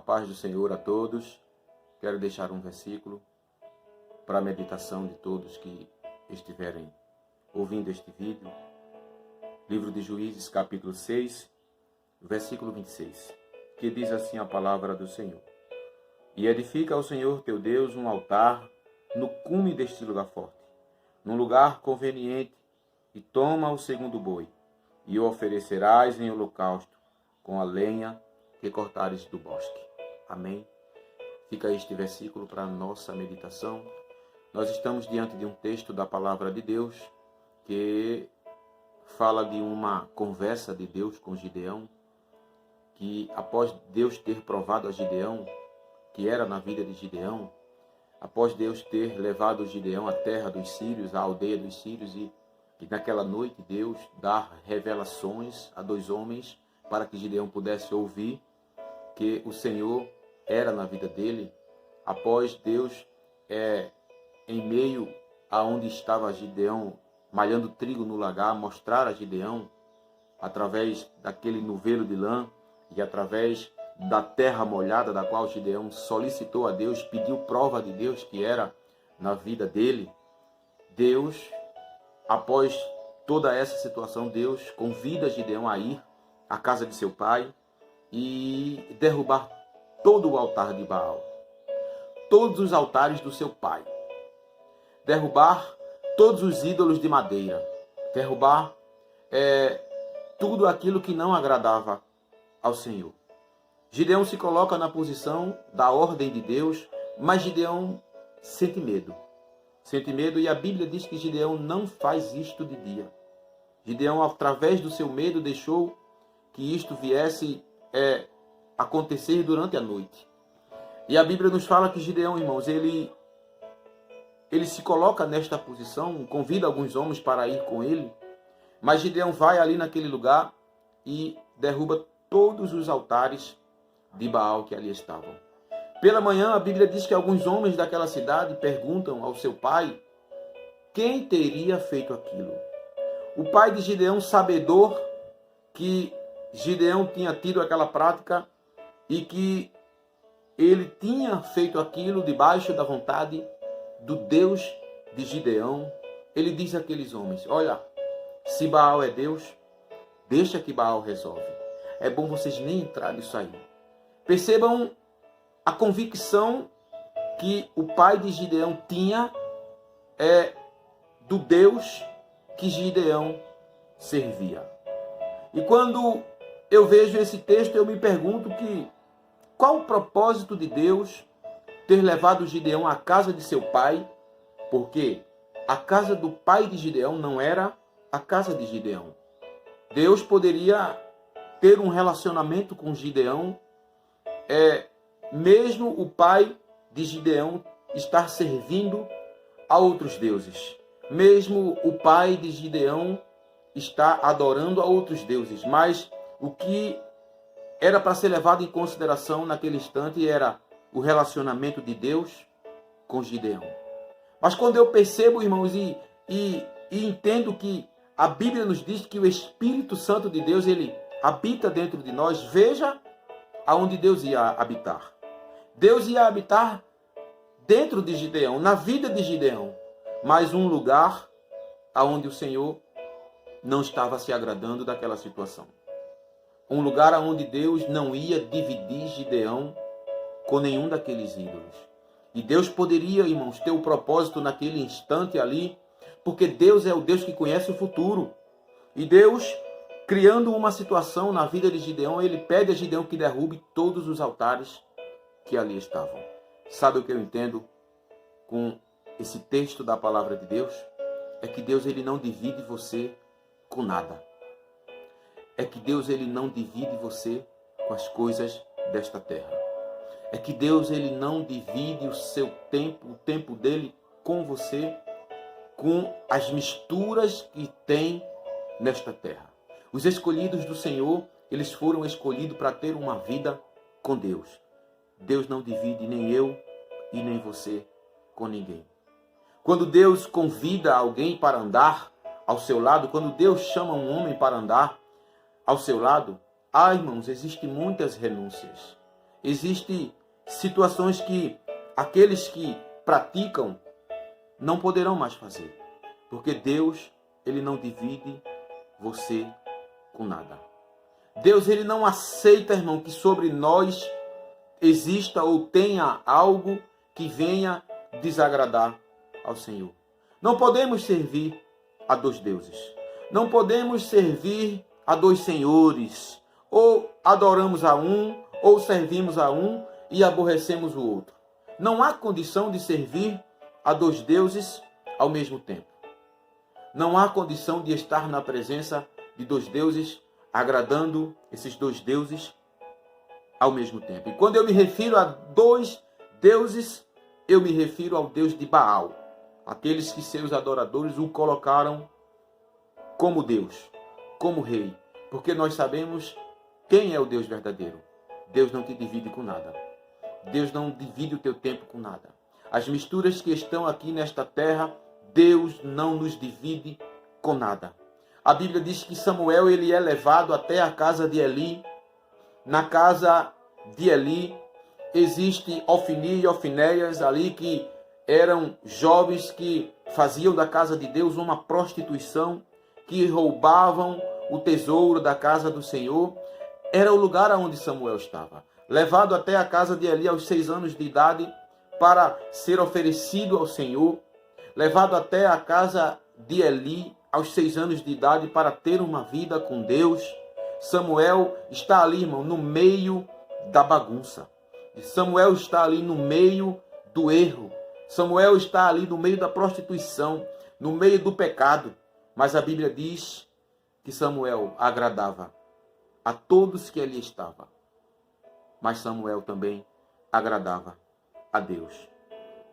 A paz do Senhor a todos. Quero deixar um versículo para a meditação de todos que estiverem ouvindo este vídeo. Livro de Juízes, capítulo 6, versículo 26, que diz assim a palavra do Senhor. E edifica ao Senhor teu Deus um altar no cume deste lugar forte, num lugar conveniente, e toma o segundo boi, e o oferecerás em holocausto com a lenha que cortares do bosque. Amém? Fica este versículo para a nossa meditação. Nós estamos diante de um texto da palavra de Deus que fala de uma conversa de Deus com Gideão, que após Deus ter provado a Gideão, que era na vida de Gideão, após Deus ter levado Gideão à terra dos sírios, à aldeia dos sírios, e naquela noite Deus dá revelações a dois homens para que Gideão pudesse ouvir que o Senhor era na vida dele. Após Deus, em meio a onde estava Gideão malhando trigo no lagar, mostrar a Gideão, através daquele novelo de lã e através da terra molhada, da qual Gideão solicitou a Deus, pediu prova de Deus que era na vida dele. Deus, após toda essa situação, Deus convida Gideão a ir à casa de seu pai e derrubar todo o altar de Baal, todos os altares do seu pai, derrubar todos os ídolos de madeira, derrubar tudo aquilo que não agradava ao Senhor. Gideão se coloca na posição da ordem de Deus, mas Gideão sente medo. Sente medo, e a Bíblia diz que Gideão não faz isto de dia. Gideão, através do seu medo, deixou que isto viesse acontecer durante a noite. E a Bíblia nos fala que Gideão, irmãos, ele se coloca nesta posição, convida alguns homens para ir com ele, mas Gideão vai ali naquele lugar e derruba todos os altares de Baal que ali estavam. Pela manhã, a Bíblia diz que alguns homens daquela cidade perguntam ao seu pai quem teria feito aquilo. O pai de Gideão, sabedor que Gideão tinha tido aquela prática e que ele tinha feito aquilo debaixo da vontade do Deus de Gideão, ele diz àqueles homens: olha, se Baal é Deus, deixa que Baal resolve. É bom vocês nem entrarem nisso aí. Percebam a convicção que o pai de Gideão tinha do Deus que Gideão servia. E quando eu vejo esse texto, eu me pergunto qual o propósito de Deus ter levado Gideão à casa de seu pai, porque a casa do pai de Gideão não era a casa de Gideão. Deus poderia ter um relacionamento com Gideão, mesmo o pai de Gideão estar servindo a outros deuses, mesmo o pai de Gideão estar adorando a outros deuses, mas o que era para ser levado em consideração naquele instante era o relacionamento de Deus com Gideão. Mas quando eu percebo, irmãos, e entendo que a Bíblia nos diz que o Espírito Santo de Deus, ele habita dentro de nós, veja aonde Deus ia habitar. Deus ia habitar dentro de Gideão, na vida de Gideão, mas um lugar aonde o Senhor não estava se agradando daquela situação. Um lugar onde Deus não ia dividir Gideão com nenhum daqueles ídolos. E Deus poderia, irmãos, ter o propósito naquele instante ali, porque Deus é o Deus que conhece o futuro. E Deus, criando uma situação na vida de Gideão, ele pede a Gideão que derrube todos os altares que ali estavam. Sabe o que eu entendo com esse texto da palavra de Deus? É que Deus, ele não divide você com nada. É que Deus, ele não divide você com as coisas desta terra. É que Deus, ele não divide o seu tempo, o tempo dele com você, com as misturas que tem nesta terra. Os escolhidos do Senhor, eles foram escolhidos para ter uma vida com Deus. Deus não divide nem eu e nem você com ninguém. Quando Deus convida alguém para andar ao seu lado, quando Deus chama um homem para andar ao seu lado, irmãos, existem muitas renúncias. Existem situações que aqueles que praticam não poderão mais fazer. Porque Deus, ele não divide você com nada. Deus, ele não aceita, irmão, que sobre nós exista ou tenha algo que venha desagradar ao Senhor. Não podemos servir a dois deuses. Não podemos servir a dois senhores. Ou adoramos a um, ou servimos a um e aborrecemos o outro. Não há condição de servir a dois deuses ao mesmo tempo. Não há condição de estar na presença de dois deuses, agradando esses dois deuses ao mesmo tempo. E quando eu me refiro a dois deuses, eu me refiro ao Deus de Baal. Aqueles que seus adoradores o colocaram como Deus, como rei. Porque nós sabemos quem é o Deus verdadeiro. Deus não te divide com nada. Deus não divide o teu tempo com nada. As misturas que estão aqui nesta terra, Deus não nos divide com nada. A Bíblia diz que Samuel, ele é levado até a casa de Eli. Na casa de Eli existe Ofni e Ofinéias ali que eram jovens que faziam da casa de Deus uma prostituição, que roubavam o tesouro da casa do Senhor. Era o lugar onde Samuel estava. Levado até a casa de Eli aos 6 anos de idade para ser oferecido ao Senhor. Levado até a casa de Eli aos 6 anos de idade para ter uma vida com Deus. Samuel está ali, irmão, no meio da bagunça. Samuel está ali no meio do erro. Samuel está ali no meio da prostituição, no meio do pecado. Mas a Bíblia diz que Samuel agradava a todos que ali estavam. Mas Samuel também agradava a Deus.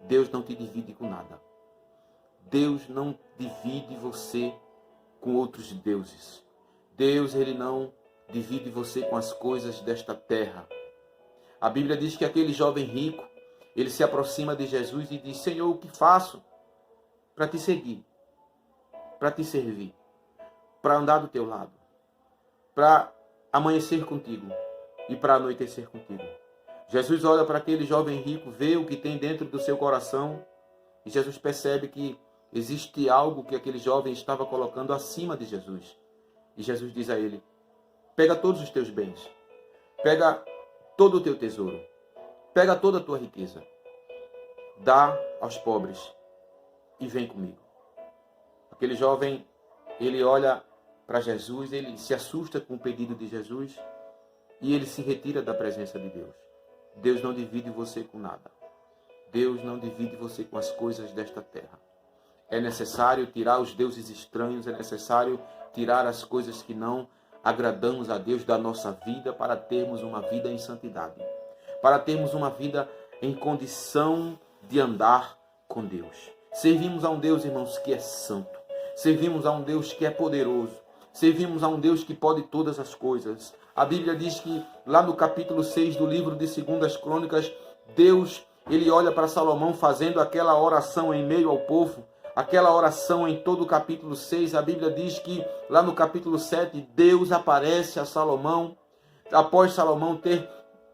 Deus não te divide com nada. Deus não divide você com outros deuses. Deus, ele não divide você com as coisas desta terra. A Bíblia diz que aquele jovem rico, ele se aproxima de Jesus e diz: Senhor, o que faço para te seguir, para te servir, para andar do teu lado, para amanhecer contigo e para anoitecer contigo? Jesus olha para aquele jovem rico, vê o que tem dentro do seu coração e Jesus percebe que existe algo que aquele jovem estava colocando acima de Jesus. E Jesus diz a ele: pega todos os teus bens, pega todo o teu tesouro, pega toda a tua riqueza, dá aos pobres e vem comigo. Aquele jovem, ele olha para Jesus, ele se assusta com o pedido de Jesus e ele se retira da presença de Deus. Deus não divide você com nada. Deus não divide você com as coisas desta terra. É necessário tirar os deuses estranhos, é necessário tirar as coisas que não agradamos a Deus da nossa vida para termos uma vida em santidade, para termos uma vida em condição de andar com Deus. Servimos a um Deus, irmãos, que é santo. Servimos a um Deus que é poderoso. Servimos a um Deus que pode todas as coisas. A Bíblia diz que lá no capítulo 6 do livro de 2 Crônicas, Deus, ele olha para Salomão fazendo aquela oração em meio ao povo. Aquela oração em todo o capítulo 6, a Bíblia diz que lá no capítulo 7, Deus aparece a Salomão, após Salomão ter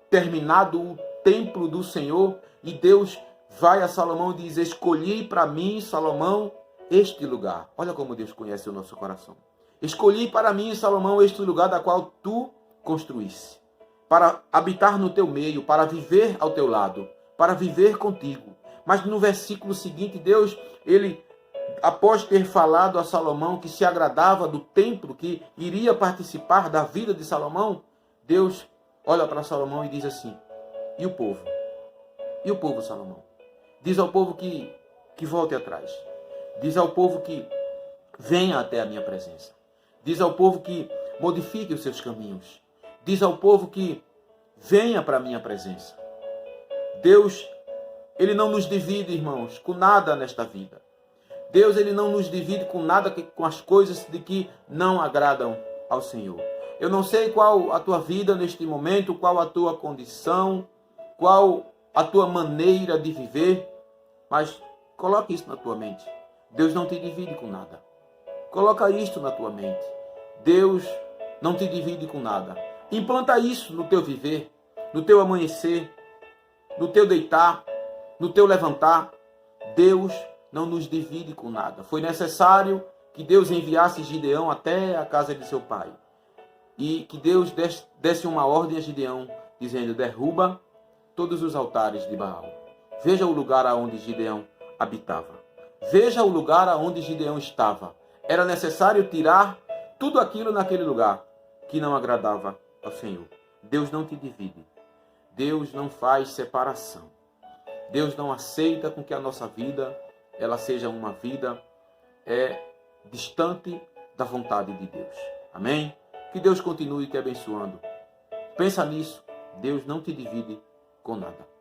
terminado o templo do Senhor, e Deus vai a Salomão e diz: escolhi para mim, Salomão, este lugar. Olha como Deus conhece o nosso coração. Escolhi para mim, Salomão, este lugar da qual tu construísse, para habitar no teu meio, para viver ao teu lado, para viver contigo. Mas no versículo seguinte, Deus, ele, após ter falado a Salomão que se agradava do templo, que iria participar da vida de Salomão, Deus olha para Salomão e diz assim: e o povo? E o povo, Salomão? Diz ao povo que volte atrás. Diz ao povo que venha até a minha presença. Diz ao povo que modifique os seus caminhos. Diz ao povo que venha para a minha presença. Deus, ele não nos divide, irmãos, com nada nesta vida. Deus, ele não nos divide com nada, com as coisas de que não agradam ao Senhor. Eu não sei qual a tua vida neste momento, qual a tua condição, qual a tua maneira de viver, mas coloque isso na tua mente. Deus não te divide com nada. Coloca isto na tua mente. Deus não te divide com nada. Implanta isso no teu viver. no teu amanhecer, no teu deitar, no teu levantar. Deus não nos divide com nada. Foi necessário que Deus enviasse Gideão até a casa de seu pai. E que Deus desse uma ordem a Gideão, dizendo: derruba todos os altares de Baal. Veja o lugar aonde Gideão habitava. Veja o lugar aonde Gideão estava. Era necessário tirar tudo aquilo naquele lugar que não agradava ao Senhor. Deus não te divide. Deus não faz separação. Deus não aceita com que a nossa vida ela seja uma vida distante da vontade de Deus. Amém? Que Deus continue te abençoando. Pensa nisso. Deus não te divide com nada.